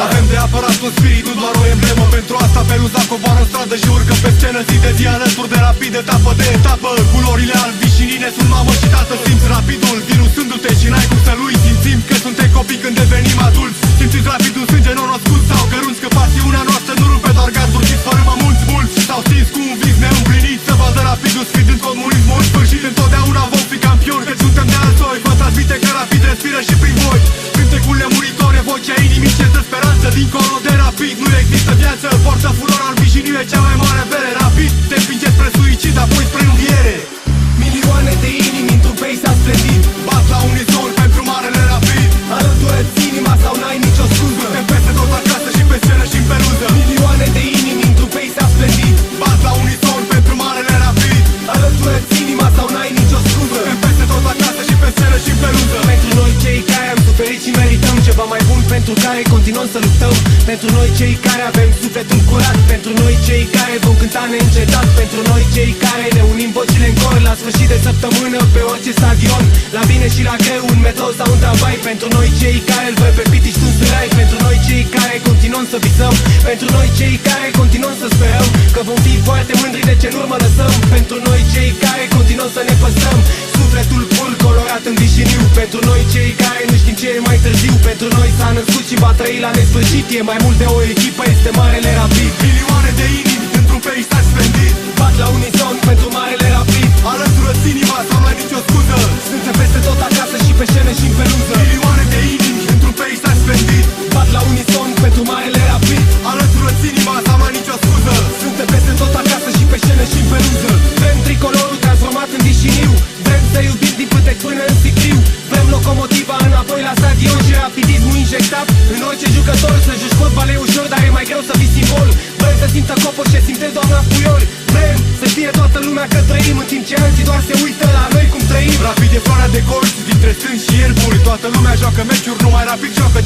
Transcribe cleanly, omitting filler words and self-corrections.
Avem de apărat un spirit, nu doar o emblemă. Pentru asta Peluza coboară în stradă și urcă pe scenă zi de zi, alături de rapid, etapă de etapă. Culorile albi și nine sunt mamă și tată. Simți rapidul virusându-te și n-ai cum să-l uiți. Simțim că suntem copii când devenim adulți. Simțiți rapidul sânge non-ascuns sau cărunți, că pasiunea noastră nu rupe doar garduri și sfărâmă mulți. S-au stins cu un vis neîmplinit, să vadă rapidul sfidând comunismul în sfârșit. Întotdeauna vom fi campioni, că suntem de alți. Vă transmite că rapid respiră și prin voi. Cântecurile muritoare, vocea inimii ce dă speranță. Dincolo de rapid nu există viață. Poartă fulor albi și nu e cea mai mare bere. Rapid te împinge spre suicid, apoi spre înviere. Milioane de inimi într-un peisaj splendid bat la unison pentru marele rapid. Alătură-ți inima sau n-ai nicio scuză. Te peste tot acasă și pe scenă și în peluză. Milioane de inimi într-un peisaj splendid bat la unison pentru marele rapid. Alătură-ți inima sau n-ai nicio scuză. Te peste tot acasă și pe scenă și în peluză. Pentru noi cei care am suferit și merităm ceva mai bun, pentru care continuăm să luptăm. Pentru noi cei care avem sufletul curat. Pentru noi cei care vom cânta neîncetat. Pentru noi cei care ne unim vocile în cor la sfârșit de săptămână pe orice stadion, la bine și la greu, în metrou sau în tramvai. Pentru noi cei care îl văd pe Pitiș tu sărai. Pentru noi cei care continuăm să visăm. Pentru noi cei care continuăm să sperăm că vom fi foarte mândri de ce în urmă lăsăm. Pentru noi cei care continuăm să ne păstrăm sufletul pur colorat în vișiniu. Pentru noi cei care nu știm ce e mai târziu. Pentru noi s-a născut și va trăi la nesfârșit. E mai mult de o echipă, este marele rapid. Milioane de inimi într-un peisaj splendid bat la unison pentru marele rapid. Alătură-ți inima sau n-ai nicio scuză. Suntem peste tot acasă și pe scenă și în peluză. Milioane de inimi într-un peisaj splendid bat la unison pentru marele rapid. Alătură-ți inima sau n-ai nicio scuză. Suntem peste tot acasă și pe scenă și în peluză. Vrem tricolorul transformat în vișiniu. Vrem să iubim din Pântec până în Sicriu. Vrem locomotiva înapoi la stadion și rapidismul injectat în orice jucător. Să joci fotbal e ușor, dar e mai greu să fii simbol. Vrem să simtă copor și simte doamna Puiori. Vrem să știe toată lumea că trăim, în timp ce alții doar se uită la noi cum trăim. Rapid e floarea de colți dintre stânci și ierburi. Toată lumea joacă meciuri, numai rapid joacă